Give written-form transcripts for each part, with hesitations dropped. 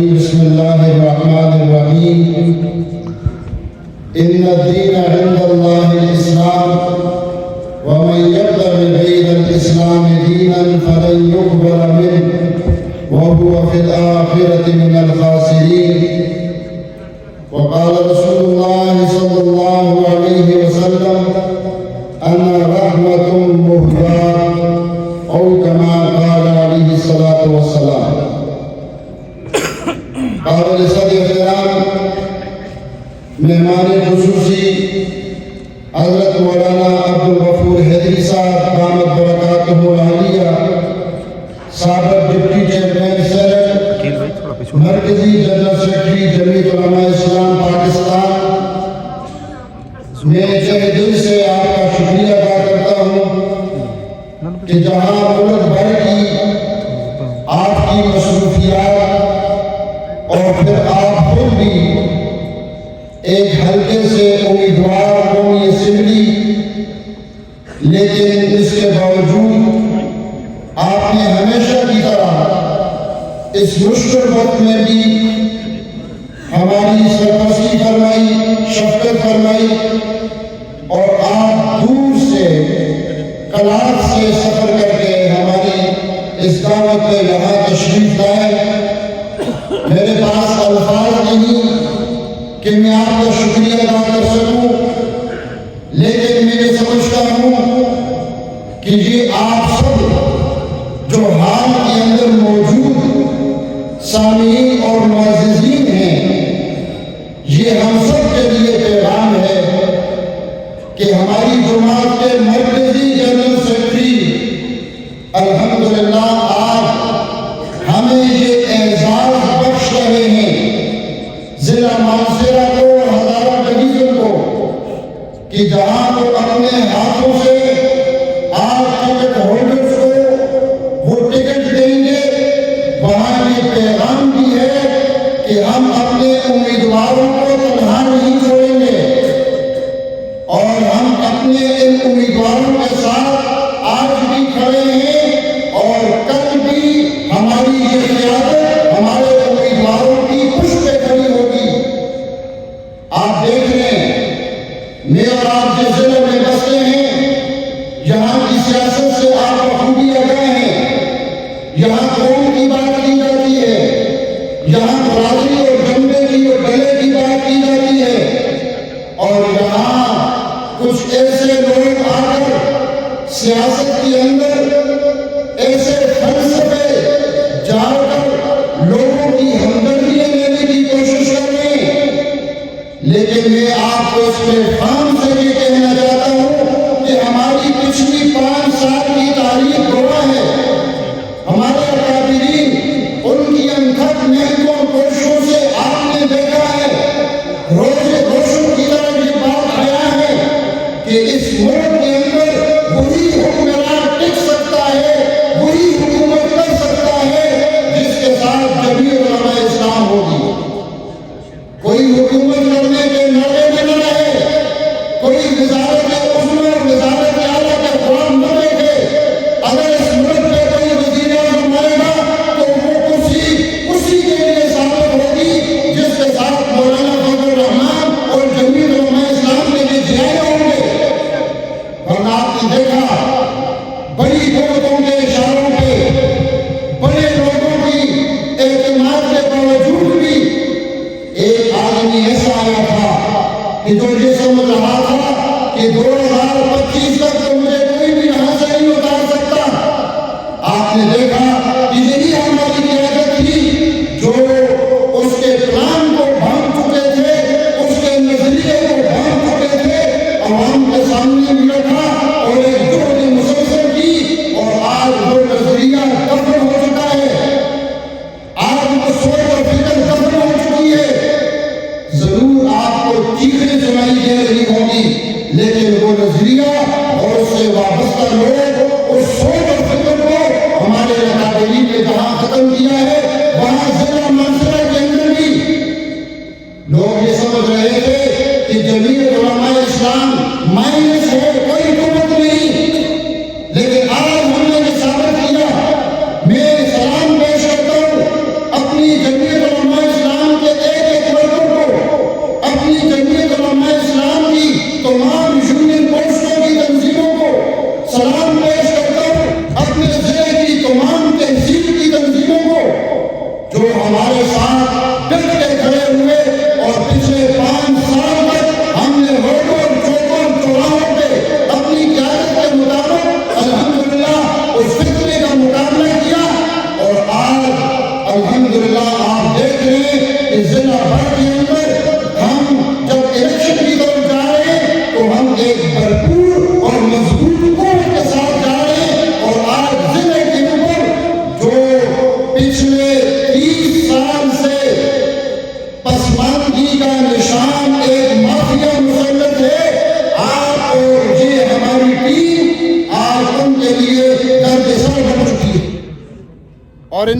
الرجيم بسم الله الرحمن الرحيم إن الدين عند الله الإسلام ومن يبتغي غير الإسلام دينا فلن يقبل منه وهو في الآخرة من الخاسرين. وقال رسول الله صلى الله عليه وسلم أنا رحمة مهداة أو كما قال عليه الصلاة والسلام. قابل صدر احترام مہمان خصوصی حضرت مولانا عبدالغفور حیدری صاحب دامت برکاتہ العالیہ، سابق ڈپٹی چیئرمین سینٹ، مرکزی جنرل سیکرٹری جمعیت علماء اسلام پاکستان، میں تہہ دل سے آپ کا شکریہ ادا کرتا ہوں کہ جہاں ملک بھر کی آپ کی مصروفیات اور پھر آپ خود بھی ایک حلقے سے امیدوار قومی اسمبلی، لیکن اس کے باوجود آپ نے ہمیشہ کی طرح اس مشکل وقت میں بھی ہماری سرپرستی فرمائی، شفقت فرمائی، اور آپ دور سے کلاٹ سے سفر کر کے ہماری اس دعوت پہ یہاں تشریف لائے۔ میرے پاس الفاظ نہیں کہ میں آپ کا شکریہ ادا کر سکوں، لیکن میں یہ سمجھتا ہوں کہ یہ آپ سب جو حال کے اندر موجود سامعین اور معززین ہیں، یہ ہم سب کے لیے پیغام ہے کہ ہماری جماعت کے مرکزی جنرل سیکرٹری الحمدللہ آج ہمیں یہ اعزاز بخش رہے ہیں، ضلع مانسہرہ کو اور ہزارہ ڈویژن کو، کہ جہاں وہ اپنے ہاتھوں سے آج ٹکٹ ہولڈرز کو وہ ٹکٹ دیں گے، وہاں یہ پیغام بھی ہے کہ ہم اپنے امیدواروں کو تنہا نہیں چھوڑیں گے، اور ہم اپنے ان امیدواروں کے ساتھ آج بھی کھڑے ہیں، اور کل بھی ہماری یہ قیادت ہمارے امیدواروں کی پشت پہ کھڑی ہوگی۔ آپ دیکھ رہے ہیں، میں اور آپ جس ضلع میں بستے ہیں، یہاں کی سیاست سے آپ بخوبی آگاہ ہیں۔ یہاں قوم کی بات کی جاتی ہے، یہاں برادری اور جنبے کی اور گلے کی بات کی جاتی ہے، اور یہاں کچھ ایسے لوگ آ کر سیاست کے اندر ایسے فلسفے جا کر لوگوں کی ہمدردیاں لینے کی کوشش کر رہے ہیں، لیکن میں آپ کو اس پہ فام سے یہ کہنا چاہتا ہوں کہ ہماری پچھلی 5 سال کی تاریخ گواہ ہے۔ ہمارے اکابرین، ان کی انتھک محنتوں کوششوں سے آپ نے دیکھا ہے، روز روشن کی طرح یہ بات آیا ہے کہ اس ملک کے اندر وہی حکمران ٹک سکتا ہے، وہی حکومت کر سکتا ہے جس کے ساتھ جمعیت علماء اسلام ہوگی۔ کوئی حکومت کرنے کے نعرے میں نہ رہے، کوئی وزارت عظمی اور وزارت اعلیٰ کا خواب نہ دیکھے۔ اگر اس ملک میں کوئی وزیر اعظم آئے گا تو وہ اسی کے لیے ثابت ہوگی جس کے ساتھ مولانا فضل الرحمان اور جمعیت علماء اسلام کے لیے جائے ہوں گے۔ ورنہ آپ نے دیکھا بڑی قوتوں کے اشاروں پہ، بڑے لوگوں کی اعتماد کے باوجود بھی ایک آدمی ایسا آیا تھا کہ جو یہ سمجھ رہا تھا کہ 2025 تک تو مجھے کوئی بھی یہاں سے نہیں اتار سکتا۔ آپ نے دیکھا کہ یہی ہماری قیادت تھی جو اس کے پلان کو بھانپ چکے تھے، اس کے نظریے کو بھانپ چکے تھے، عوام کے سامنے بھی رکھا اور ایک جہد مسلسل کی، اور آج وہ نظریہ دفن ہو چکا ہے، آج وہ سوچ اور فکر دفن ہو چکی ہے۔ ضرور آپ کو چیخیں سنائی دے رہی ہوگی، لیکن وہ نظریہ اور اس سے وابستہ لوگ اس سوچ اور فکر کو ہمارے اکابرین نے جہاں ختم کیا ہے، وہاں ضلع مانسہرہ کے اندر بھی لوگ یہ سمجھ رہے تھے کہ جمعیت علماء اسلام مائنس ہے، کوئی حکومت نہیں، لیکن آج ہم نے یہ ثابت کیا۔ میں سلام پیش کرتا ہوں اپنی جمعیت علماء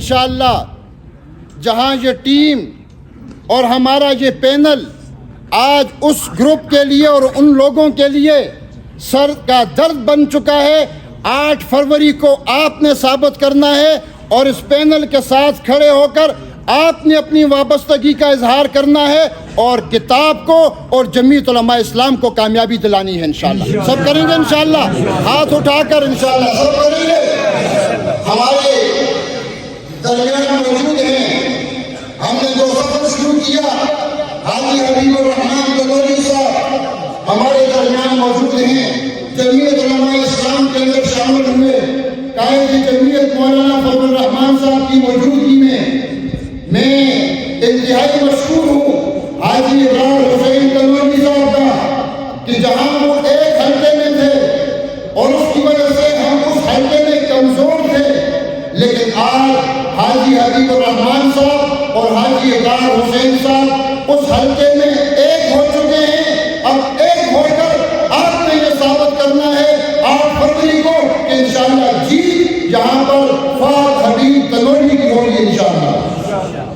انشاءاللہ جہاں یہ ٹیم اور ہمارا یہ پینل آج اس گروپ کے لیے اور ان لوگوں کے لیے سر کا درد بن چکا ہے، 8 فروری کو آپ نے ثابت کرنا ہے اور اس پینل کے ساتھ کھڑے ہو کر آپ نے اپنی وابستگی کا اظہار کرنا ہے اور کتاب کو اور جمعیت علماء اسلام کو کامیابی دلانی ہے انشاءاللہ۔ سب کریں گے انشاءاللہ، ہاتھ اٹھا کر انشاءاللہ سب کریں گے۔ ہمارے درمیان موجود ہیں، ہم نے جو سفر شروع کیا، حاجی حبیب الرحمان تنوری صاحب ہمارے درمیان موجود ہیں، جمعیت علماء اسلام کے اندر شامل ہوئے، قائد جمعیت مولانا فضل الرحمان صاحب کی موجودگی میں انتہائی مشکور ہوں حاجی ابراہیم حسین تنوری صاحب کا کہ جہاں وہ ایک حلقے میں تھے اور اس کی وجہ سے ہم اس حلقے میں کمزور تھے، لیکن آج حاجی حبیب الرحمان صاحب اور حاجی ابراہیم حسین صاحب اس حلقے میں ایک ہو چکے ہیں۔ اب ایک ہو کر آپ نے یہ ثابت کرنا ہے 8 فروری کو کہ انشاءاللہ جیت یہاں پر فاضل حبیب تنوری کی ہوگی انشاءاللہ،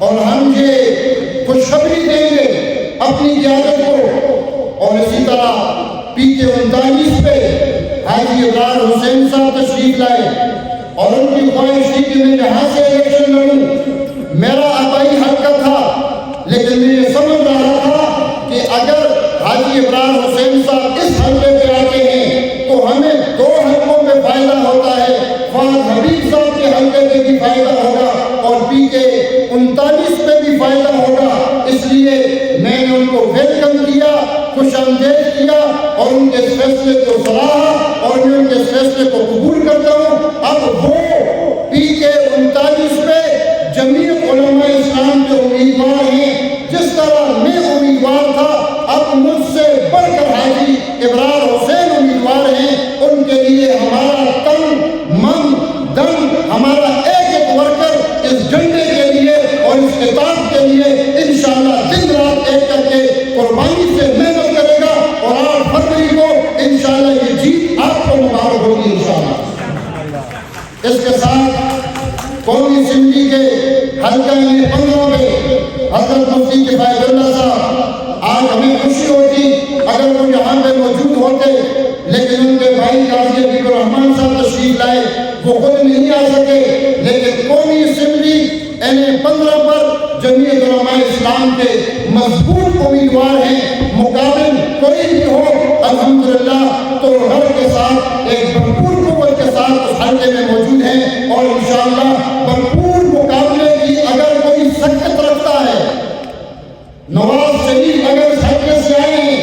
اور ہم یہ خوشخبری دیں گے اپنی قیادت کو۔ اور اسی طرح پی کے 39 پہ حاجی ابراہیم حسین صاحب تشریف لائے اور ان کی خواہش تھی کہ میں یہاں سے الیکشن لڑوں، میرا آبائی حلقہ تھا، لیکن میں یہ سمجھ رہا تھا کہ اگر حاجی ابراہیم حسین صاحب اس حلقے پہ آتے ہیں تو ہمیں 2 حلقوں میں فائدہ ہوتا ہے، فاضل حبیب صاحب کے حلقے پہ بھی فائدہ ہوگا اور پی کے 39 پہ بھی فائدہ ہوگا۔ اس لیے میں نے ان کو ویلکم کیا، خوش آمدید کیا اور ان کے فیصلے کو سراہا اور میں ان کے فیصلے کو قبول کرتا ہوں۔ اب وہ پی کے 39 پہ جمعیت علماء اسلام کے امیدوار ہیں، جس طرح میں امیدوار تھا اب مجھ سے بڑھ کر حاجی ابراہیم حسین امیدوار ہیں۔ ان کے لیے ہمارا تن من دم، ہمارا ایک ورکر اس جھنڈے کے لیے اور اس کتاب کے لیے انشاءاللہ دن رات ایک کر کے قربانی سے محنت کرے گا، اور 8 فروری کو انشاءاللہ یہ جیت آپ کو مبارک ہوگی انشاءاللہ۔ اس کے ساتھ قومی اسمبلی کے حلقہ 15 میں حضرت مفتی کفایت اللہ صاحب، آج ہمیں خوشی ہوتی اگر وہ یہاں پہ موجود ہوتے، لیکن ان کے بھائی قاضی حبیب الرحمان صاحب تشریف لائے، وہ خود نہیں آ سکے، لیکن قومی اسمبلی N15 پر جمعیت علماء اسلام کے مضبوط امیدوار ہیں، مقابل کوئی بھی ہو الحمدللہ تو گھر کے ساتھ ایک بھرپور قوت کے ساتھ اس حلقے میں موجود ہیں، اور انشاءاللہ بھرپور مقابلے کی اگر کوئی سکت رکھتا ہے، نواز شریف اگر اس حلقے سے آئے ہیں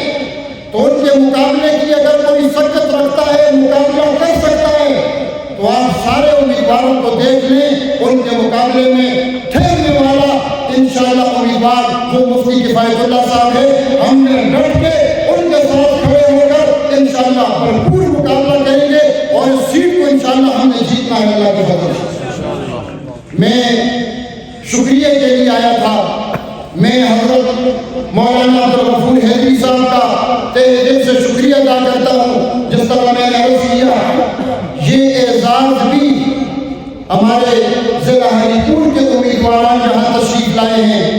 تو ان کے مقابلے کی اگر کوئی سکت رکھتا ہے، مقابلہ کر سکتا ہے، تو آپ سارے امیدواروں کو دیکھ لیں، ان کے مقابلے میں ٹھہرنے والا انشاءاللہ امیدوار وہ مفتی کفایت اللہ صاحب ہے۔ ہم نے ڈٹ کے ان کے ساتھ کھڑے ہو کر انشاءاللہ بھرپور مقابلہ کریں گے اور اس سیٹ کو انشاءاللہ ہم نے جیتنا ہے اللہ کے فضل سے۔ میں شکریہ کے لیے آیا تھا، میں حضرت مولانا عبدالغفور حیدری صاحب کا تہہ دل سے شکریہ ادا کرتا ہوں، جس طرح میں نے عرض کیا یہ اعزاز بھی ہمارے ضلع ہری پور کے امیدواران یہاں تشریف لائے ہیں،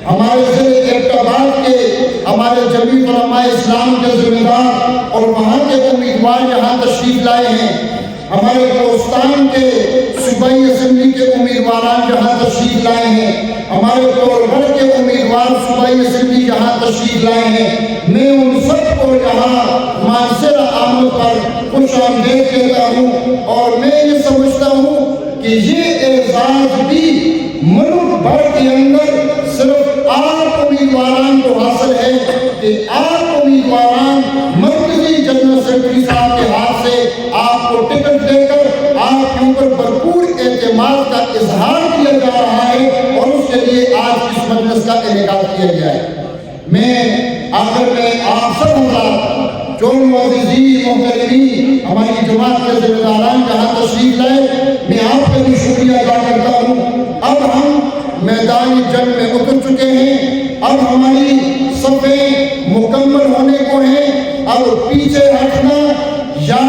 ہمارے ضلع ایبٹ کے ہمارے جمعیت علماء اسلام کے ذمہ دار اور وہاں کے امیدوار یہاں تشریف لائے ہیں، ہمارے کوستان کے صوبائی اسمبلی کے امیدواران یہاں تشریف لائے ہیں، ہمارے کورگڑھ کے امیدوار صوبائی اسمبلی یہاں تشریف لائے ہیں۔ میں ان سب کو یہاں معاشر آمد پر خوش آمدید کہتا ہوں، اور میں یہ سمجھتا ہوں کہ یہ اعزاز بھی ملک بھر کے اندر صرف 8 امیدواران کو حاصل ہے کہ 8 امیدواران مرکزی جنرل سیکرٹری صاحب کے ہاتھ سے آپ کو ٹکٹ دے کر آپ کے اوپر بھرپور اعتماد کا اظہار کیا جا رہا ہے، اور اس کے لیے آج اس مجلس کا انعقاد کیا گیا ہے۔ میں آخر میں آپ سب حضرات جو معززین محترمین ہماری جماعت کے ذمہ داران جہاں تشریف لائے، میں آپ کا بھی شکریہ ادا کرتا ہوں۔ اب ہم میدان جنگ میں اتر چکے ہیں، اب ہماری صفیں مکمل ہونے کو ہیں، اب پیچھے ہٹنا یا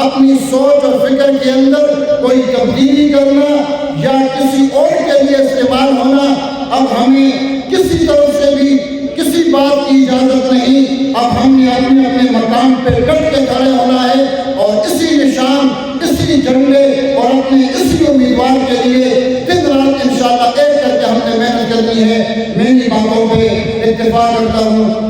اپنی سوچ اور فکر کے اندر کوئی تبدیلی کرنا یا کسی اور کے لیے استعمال ہونا۔ اب ہمیں کسی طرف سے بھی کسی بات کی اجازت نہیں، اب ہم نے اپنے اپنے مقام پہ ڈٹ کے کھڑے ہونا ہے اور اسی نشان، اسی جھنڈے اور اپنے اسی امیدوار کے لیے دن رات انشاءاللہ ایک کر کے ہم نے محنت کرنی ہے۔ میری باتوں پہ اتفاق کرتا ہوں۔